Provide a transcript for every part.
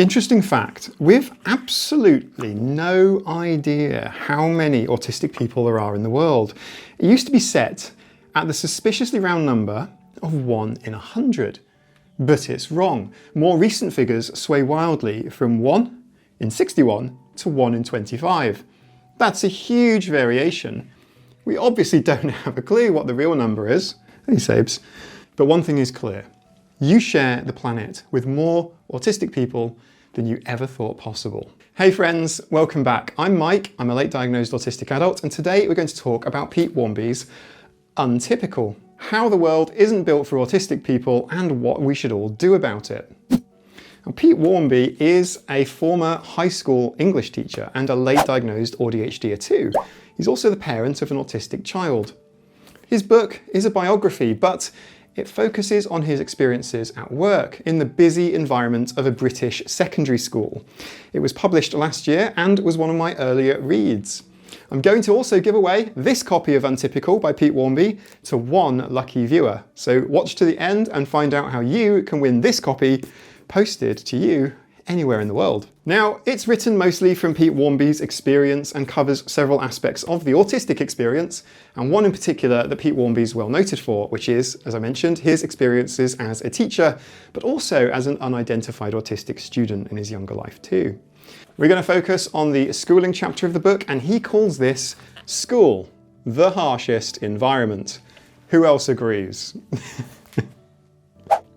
Interesting fact, we've absolutely no idea how many autistic people there are in the world. It used to be set at the suspiciously round number of 1 in 100. But it's wrong. More recent figures sway wildly from 1 in 61 to 1 in 25. That's a huge variation. We obviously don't have a clue what the real number is, hey Sabes, but one thing is clear. You share the planet with more autistic people than you ever thought possible. Hey friends, welcome back. I'm Mike, I'm a late diagnosed autistic adult, and today we're going to talk about Pete Wharmby's Untypical. How the world isn't built for autistic people and what we should all do about it. Now, Pete Wharmby is a former high school English teacher and a late diagnosed ADHD too. He's also the parent of an autistic child. His book is a biography, but it focuses on his experiences at work in the busy environment of a British secondary school. It was published last year and was one of my earlier reads. I'm going to also give away this copy of Untypical by Pete Wharmby to one lucky viewer. So watch to the end and find out how you can win this copy posted to you anywhere in the world. Now, it's written mostly from Pete Wharmby's experience and covers several aspects of the autistic experience, and one in particular that Pete Wharmby is well noted for, which is, as I mentioned, his experiences as a teacher, but also as an unidentified autistic student in his younger life too. We're going to focus on the schooling chapter of the book, and he calls this School, the harshest environment. Who else agrees?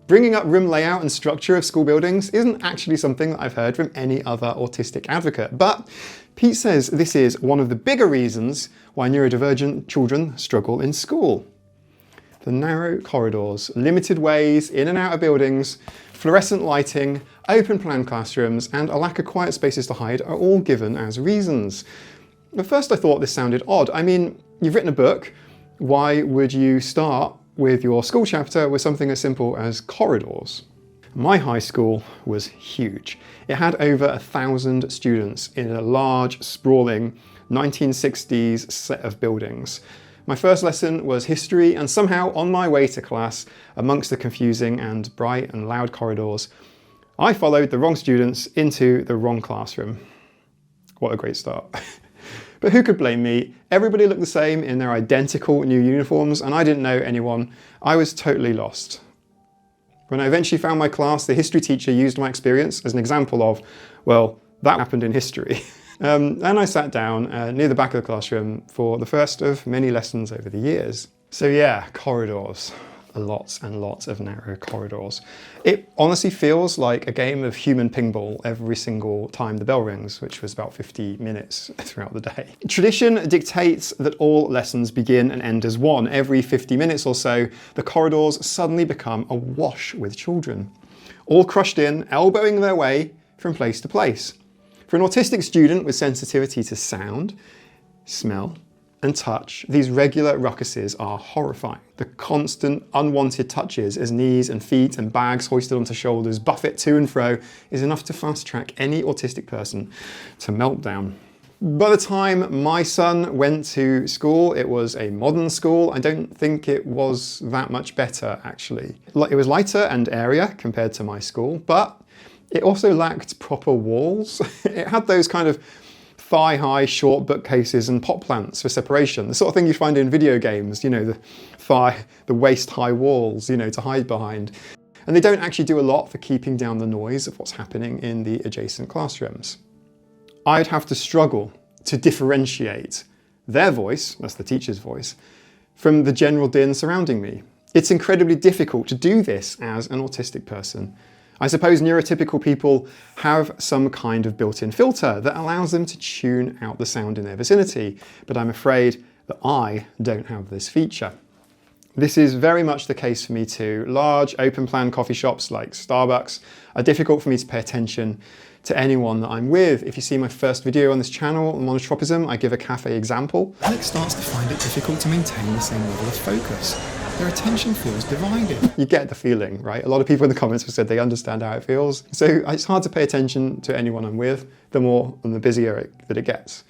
Bringing up room layout and structure of school buildings isn't actually something that I've heard from any other autistic advocate, but Pete says this is one of the bigger reasons why neurodivergent children struggle in school. The narrow corridors, limited ways in and out of buildings, fluorescent lighting, open plan classrooms, and a lack of quiet spaces to hide are all given as reasons. At first I thought this sounded odd. I mean, you've written a book, why would you start with your school chapter with something as simple as corridors? My high school was huge. It had over 1,000 students in a large, sprawling 1960s set of buildings. My first lesson was history, and somehow on my way to class, amongst the confusing and bright and loud corridors, I followed the wrong students into the wrong classroom. What a great start. But who could blame me? Everybody looked the same in their identical new uniforms, and I didn't know anyone. I was totally lost. When I eventually found my class, the history teacher used my experience as an example of, well, that happened in history. And I sat down near the back of the classroom for the first of many lessons over the years. So yeah, corridors. Lots and lots of narrow corridors. It honestly feels like a game of human ping pong every single time the bell rings, which was about 50 minutes throughout the day. Tradition dictates that all lessons begin and end as one. Every 50 minutes or so, the corridors suddenly become awash with children, all crushed in, elbowing their way from place to place. For an autistic student with sensitivity to sound, smell, and touch, these regular ruckuses are horrifying. The constant unwanted touches as knees and feet and bags hoisted onto shoulders buffet to and fro is enough to fast track any autistic person to meltdown. By the time my son went to school, it was a modern school. I don't think it was that much better actually. It was lighter and airier compared to my school, but it also lacked proper walls. It had those kind of thigh-high short bookcases and pot plants for separation, the sort of thing you find in video games, you know, the waist-high walls, you know, to hide behind. And they don't actually do a lot for keeping down the noise of what's happening in the adjacent classrooms. I'd have to struggle to differentiate their voice, that's the teacher's voice, from the general din surrounding me. It's incredibly difficult to do this as an autistic person. I suppose neurotypical people have some kind of built-in filter that allows them to tune out the sound in their vicinity, but I'm afraid that I don't have this feature. This is very much the case for me too. Large open-plan coffee shops like Starbucks are difficult for me to pay attention to anyone that I'm with. If you see my first video on this channel on monotropism, I give a cafe example. Alex starts to find it difficult to maintain the same level of focus. Their attention feels divided. You get the feeling, right? A lot of people in the comments have said they understand how it feels. So it's hard to pay attention to anyone I'm with, the more and the busier that it gets.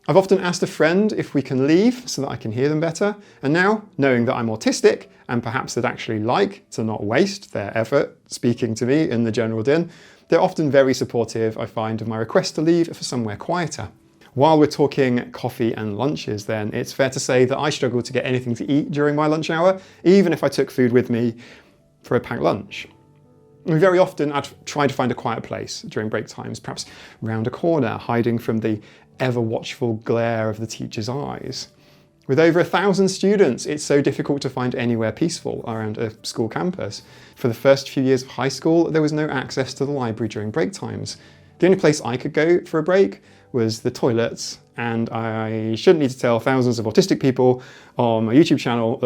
I've often asked a friend if we can leave so that I can hear them better. And now, knowing that I'm autistic and perhaps they'd actually like to not waste their effort speaking to me in the general din, They're often very supportive, I find, of my request to leave for somewhere quieter. While we're talking coffee and lunches then, it's fair to say that I struggle to get anything to eat during my lunch hour, even if I took food with me for a packed lunch. And very often I'd try to find a quiet place during break times, perhaps round a corner, hiding from the ever-watchful glare of the teacher's eyes. With over 1,000 students, it's so difficult to find anywhere peaceful around a school campus. For the first few years of high school, there was no access to the library during break times. The only place I could go for a break was the toilets, and I shouldn't need to tell thousands of autistic people on my YouTube channel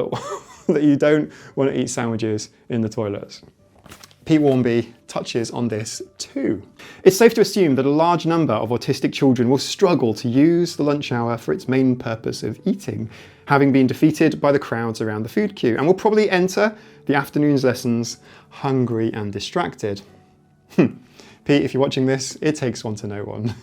that you don't want to eat sandwiches in the toilets. Pete Wharmby touches on this too. It's safe to assume that a large number of autistic children will struggle to use the lunch hour for its main purpose of eating, having been defeated by the crowds around the food queue, and will probably enter the afternoon's lessons hungry and distracted. Pete, if you're watching this, it takes one to know one.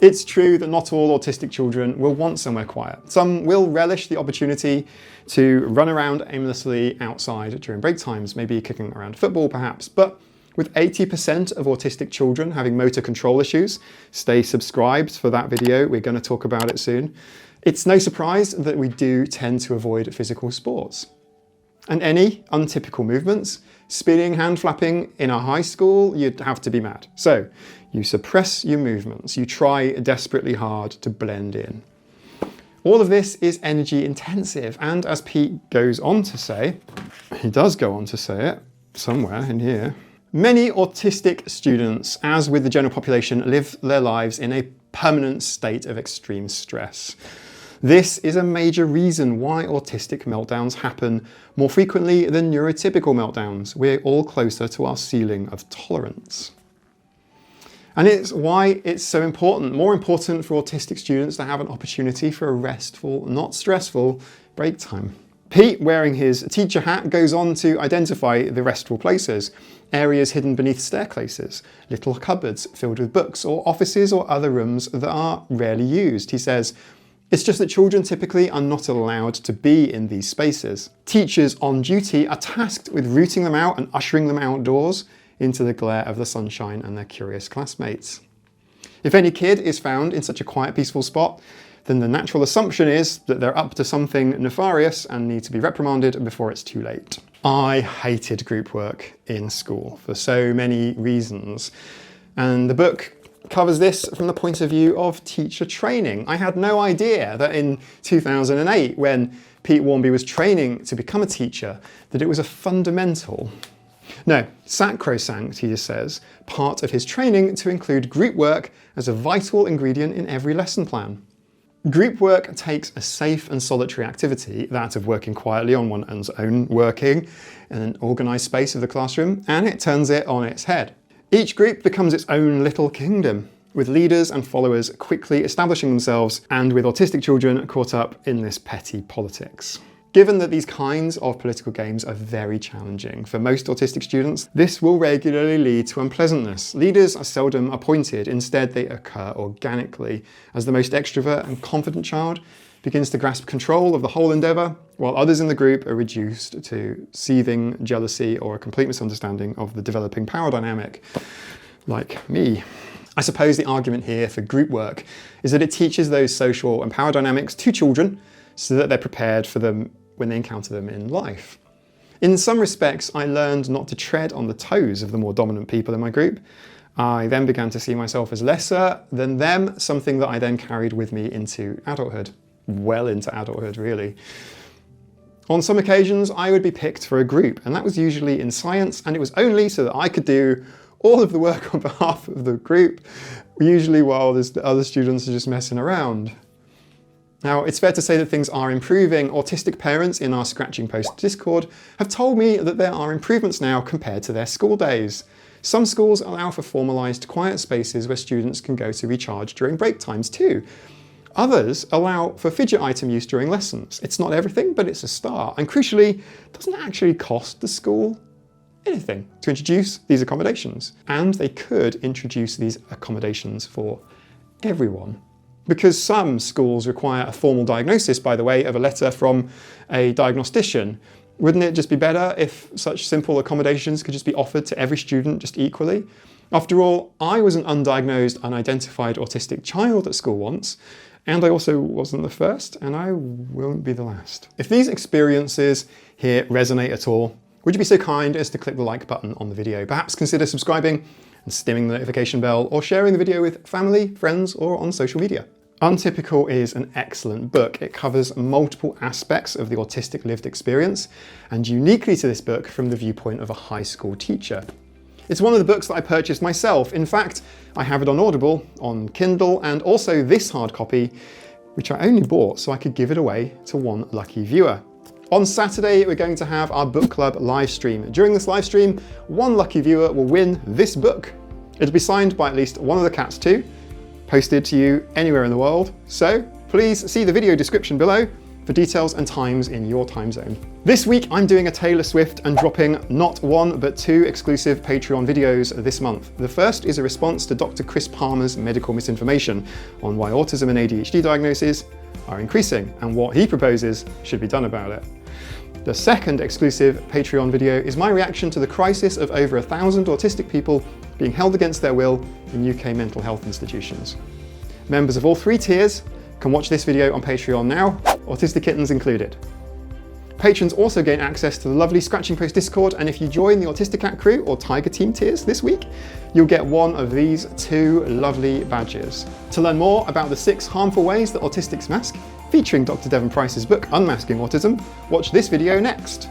It's true that not all autistic children will want somewhere quiet. Some will relish the opportunity to run around aimlessly outside during break times, maybe kicking around football perhaps, but with 80% of autistic children having motor control issues, stay subscribed for that video, we're going to talk about it soon, it's no surprise that we do tend to avoid physical sports. And any untypical movements, spinning, hand flapping in a high school, you'd have to be mad. So you suppress your movements, you try desperately hard to blend in. All of this is energy intensive, and as Pete goes on to say, he does go on to say it somewhere in here, many autistic students, as with the general population, live their lives in a permanent state of extreme stress. This is a major reason why autistic meltdowns happen more frequently than neurotypical meltdowns. We're all closer to our ceiling of tolerance. And it's why it's so important, more important for autistic students to have an opportunity for a restful, not stressful, break time. Pete, wearing his teacher hat, goes on to identify the restful places, areas hidden beneath staircases, little cupboards filled with books, or offices or other rooms that are rarely used. He says, it's just that children typically are not allowed to be in these spaces. Teachers on duty are tasked with rooting them out and ushering them outdoors into the glare of the sunshine and their curious classmates. If any kid is found in such a quiet, peaceful spot, then the natural assumption is that they're up to something nefarious and need to be reprimanded before it's too late. I hated group work in school for so many reasons, and the book covers this from the point of view of teacher training. I had no idea that in 2008, when Pete Wharmby was training to become a teacher, that it was a fundamental, no, sacrosanct, he just says, part of his training to include group work as a vital ingredient in every lesson plan. Group work takes a safe and solitary activity, that of working quietly on one's own working in an organised space of the classroom, and it turns it on its head. Each group becomes its own little kingdom, with leaders and followers quickly establishing themselves, and with autistic children caught up in this petty politics. Given that these kinds of political games are very challenging for most autistic students, this will regularly lead to unpleasantness. Leaders are seldom appointed, instead they occur organically, as the most extrovert and confident child begins to grasp control of the whole endeavour, while others in the group are reduced to seething jealousy or a complete misunderstanding of the developing power dynamic, like me. I suppose the argument here for group work is that it teaches those social and power dynamics to children so that they're prepared for them when they encounter them in life. In some respects, I learned not to tread on the toes of the more dominant people in my group. I then began to see myself as lesser than them, something that I then carried with me into adulthood. Well into adulthood, really. On some occasions, I would be picked for a group, and that was usually in science, and it was only so that I could do all of the work on behalf of the group, usually while the other students are just messing around. Now, it's fair to say that things are improving. Autistic parents in our Scratching Post Discord have told me that there are improvements now compared to their school days. Some schools allow for formalised quiet spaces where students can go to recharge during break times too. Others allow for fidget item use during lessons. It's not everything, but it's a start. And crucially, it doesn't actually cost the school anything to introduce these accommodations. And they could introduce these accommodations for everyone. Because some schools require a formal diagnosis, by the way, of a letter from a diagnostician. Wouldn't it just be better if such simple accommodations could just be offered to every student just equally? After all, I was an undiagnosed, unidentified autistic child at school once, and I also wasn't the first, and I won't be the last. If these experiences here resonate at all, would you be so kind as to click the like button on the video? Perhaps consider subscribing and stimming the notification bell, or sharing the video with family, friends, or on social media. Untypical is an excellent book. It covers multiple aspects of the autistic lived experience, and uniquely to this book, from the viewpoint of a high school teacher. It's one of the books that I purchased myself. In fact, I have it on Audible, on Kindle, and also this hard copy, which I only bought so I could give it away to one lucky viewer. On Saturday, we're going to have our book club live stream. During this live stream, one lucky viewer will win this book. It'll be signed by at least one of the cats too, posted to you anywhere in the world. So please see the video description below for details and times in your time zone. This week, I'm doing a Taylor Swift and dropping not one, but 2 exclusive Patreon videos this month. The first is a response to Dr. Chris Palmer's medical misinformation on why autism and ADHD diagnoses are increasing and what he proposes should be done about it. The second exclusive Patreon video is my reaction to the crisis of over 1,000 autistic people being held against their will in UK mental health institutions. Members of all 3 tiers can watch this video on Patreon now, Autistic Kittens included. Patrons also gain access to the lovely Scratching Post Discord, and if you join the Autistic Cat Crew or Tiger Team tiers this week, you'll get one of these 2 lovely badges. To learn more about the 6 harmful ways that autistics mask, featuring Dr. Devon Price's book Unmasking Autism, watch this video next.